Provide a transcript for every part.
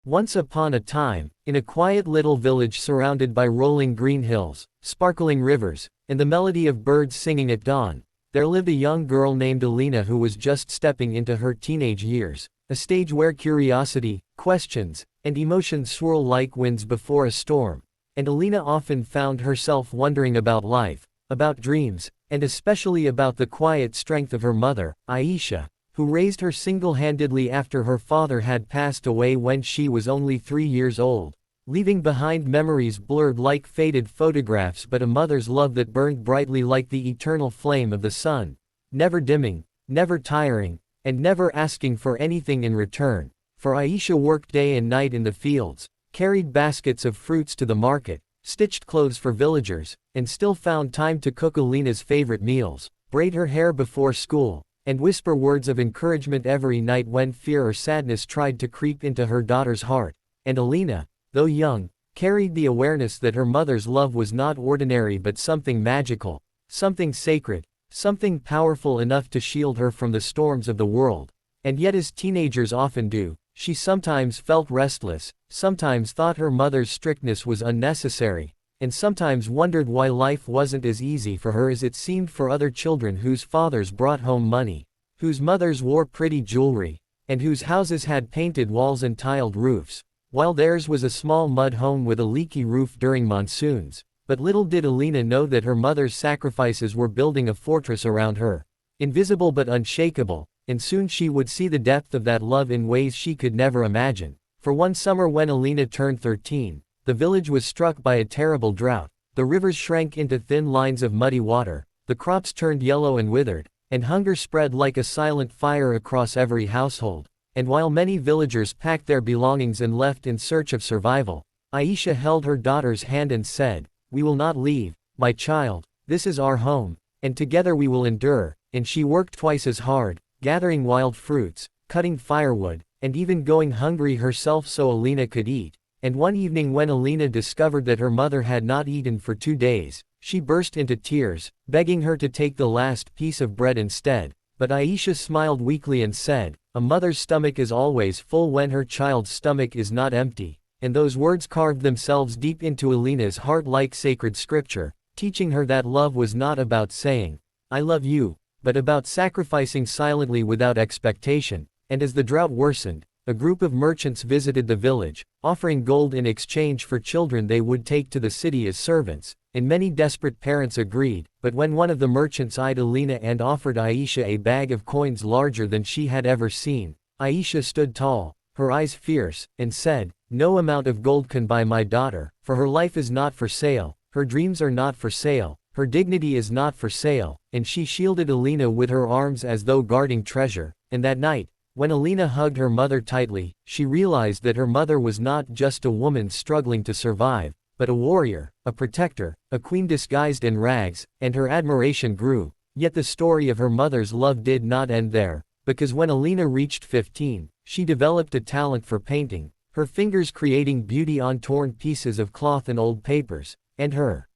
Once upon a time, in a quiet little village surrounded by rolling green hills, sparkling rivers, and the melody of birds singing at dawn, there lived a young girl named Alina who was just stepping into her teenage years, a stage where curiosity, questions, and emotions swirl like winds before a storm. And Alina often found herself wondering about life, about dreams, and especially about the quiet strength of her mother, Aisha, who raised her single-handedly after her father had passed away when she was only 3 years old, leaving behind memories blurred like faded photographs but a mother's love that burned brightly like the eternal flame of the sun, never dimming, never tiring, and never asking for anything in return. For Aisha worked day and night in the fields, carried baskets of fruits to the market, stitched clothes for villagers, and still found time to cook Alina's favorite meals, braid her hair before school, and whisper words of encouragement every night when fear or sadness tried to creep into her daughter's heart. And Alina, though young, carried the awareness that her mother's love was not ordinary but something magical, something sacred, something powerful enough to shield her from the storms of the world. And yet, as teenagers often do, she sometimes felt restless, sometimes thought her mother's strictness was unnecessary, and sometimes wondered why life wasn't as easy for her as it seemed for other children whose fathers brought home money, whose mothers wore pretty jewelry, and whose houses had painted walls and tiled roofs, while theirs was a small mud home with a leaky roof during monsoons. But little did Alina know that her mother's sacrifices were building a fortress around her, invisible but unshakable, and soon she would see the depth of that love in ways she could never imagine. For one summer when Alina turned 13, the village was struck by a terrible drought. The rivers shrank into thin lines of muddy water, the crops turned yellow and withered, and hunger spread like a silent fire across every household. And while many villagers packed their belongings and left in search of survival, Aisha held her daughter's hand and said, "We will not leave, my child, this is our home, and together we will endure." And she worked twice as hard, gathering wild fruits, cutting firewood, and even going hungry herself so Alina could eat. And one evening when Alina discovered that her mother had not eaten for 2 days, she burst into tears, begging her to take the last piece of bread instead. But Aisha smiled weakly and said, "A mother's stomach is always full when her child's stomach is not empty." And those words carved themselves deep into Alina's heart like sacred scripture, teaching her that love was not about saying, "I love you," but about sacrificing silently without expectation. And as the drought worsened, a group of merchants visited the village, offering gold in exchange for children they would take to the city as servants, and many desperate parents agreed. But when one of the merchants eyed Alina and offered Aisha a bag of coins larger than she had ever seen, Aisha stood tall, her eyes fierce, and said, "No amount of gold can buy my daughter, for her life is not for sale, her dreams are not for sale, her dignity is not for sale." And she shielded Alina with her arms as though guarding treasure. And that night, when Alina hugged her mother tightly, she realized that her mother was not just a woman struggling to survive, but a warrior, a protector, a queen disguised in rags, and her admiration grew. Yet the story of her mother's love did not end there, because when Alina reached 15, she developed a talent for painting, her fingers creating beauty on torn pieces of cloth and old papers. And her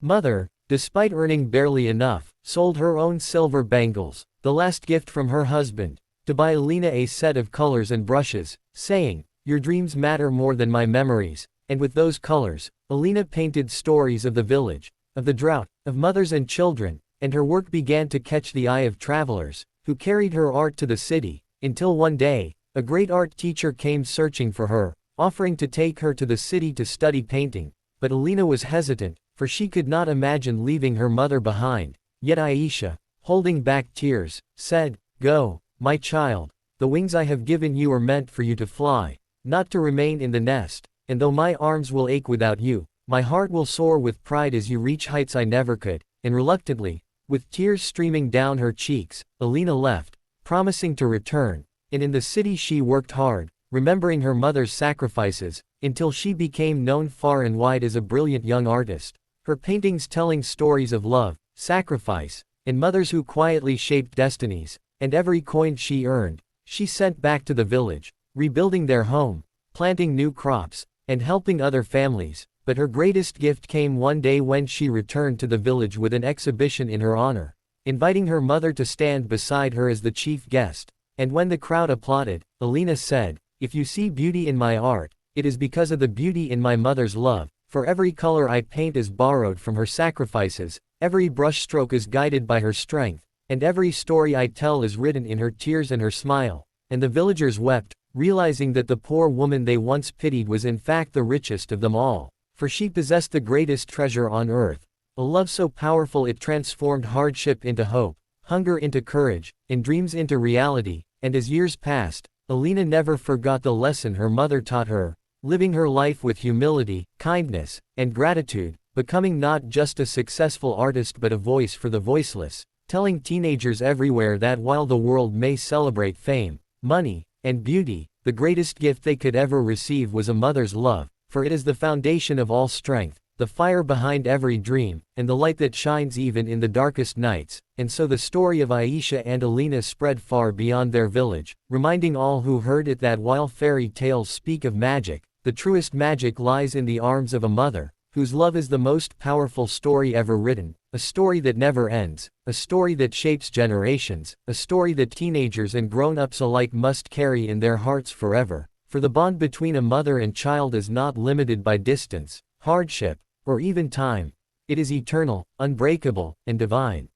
mother, despite earning barely enough, sold her own silver bangles, the last gift from her husband, to buy Alina a set of colors and brushes, saying, "Your dreams matter more than my memories." And with those colors, Alina painted stories of the village, of the drought, of mothers and children, and her work began to catch the eye of travelers, who carried her art to the city, until one day, a great art teacher came searching for her, offering to take her to the city to study painting. But Alina was hesitant, for she could not imagine leaving her mother behind. Yet Aisha, holding back tears, said, "Go, my child, the wings I have given you are meant for you to fly, not to remain in the nest, and though my arms will ache without you, my heart will soar with pride as you reach heights I never could." And reluctantly, with tears streaming down her cheeks, Alina left, promising to return. And in the city she worked hard, remembering her mother's sacrifices, until she became known far and wide as a brilliant young artist, her paintings telling stories of love, sacrifice, and mothers who quietly shaped destinies. And every coin she earned, she sent back to the village, rebuilding their home, planting new crops, and helping other families. But her greatest gift came one day when she returned to the village with an exhibition in her honor, inviting her mother to stand beside her as the chief guest. And when the crowd applauded, Alina said, If you see beauty in my art, it is because of the beauty in my mother's love, for every color I paint is borrowed from her sacrifices, every brushstroke is guided by her strength, and every story I tell is written in her tears and her smile." And the villagers wept, realizing that the poor woman they once pitied was in fact the richest of them all, for she possessed the greatest treasure on earth, a love so powerful it transformed hardship into hope, hunger into courage, and dreams into reality. And as years passed, Alina never forgot the lesson her mother taught her, living her life with humility, kindness, and gratitude, becoming not just a successful artist but a voice for the voiceless, telling teenagers everywhere that while the world may celebrate fame, money, and beauty, the greatest gift they could ever receive was a mother's love, for it is the foundation of all strength, the fire behind every dream, and the light that shines even in the darkest nights. And so the story of Aisha and Alina spread far beyond their village, reminding all who heard it that while fairy tales speak of magic, the truest magic lies in the arms of a mother, whose love is the most powerful story ever written, a story that never ends, a story that shapes generations, a story that teenagers and grown-ups alike must carry in their hearts forever, for the bond between a mother and child is not limited by distance, hardship, or even time. It is eternal, unbreakable, and divine.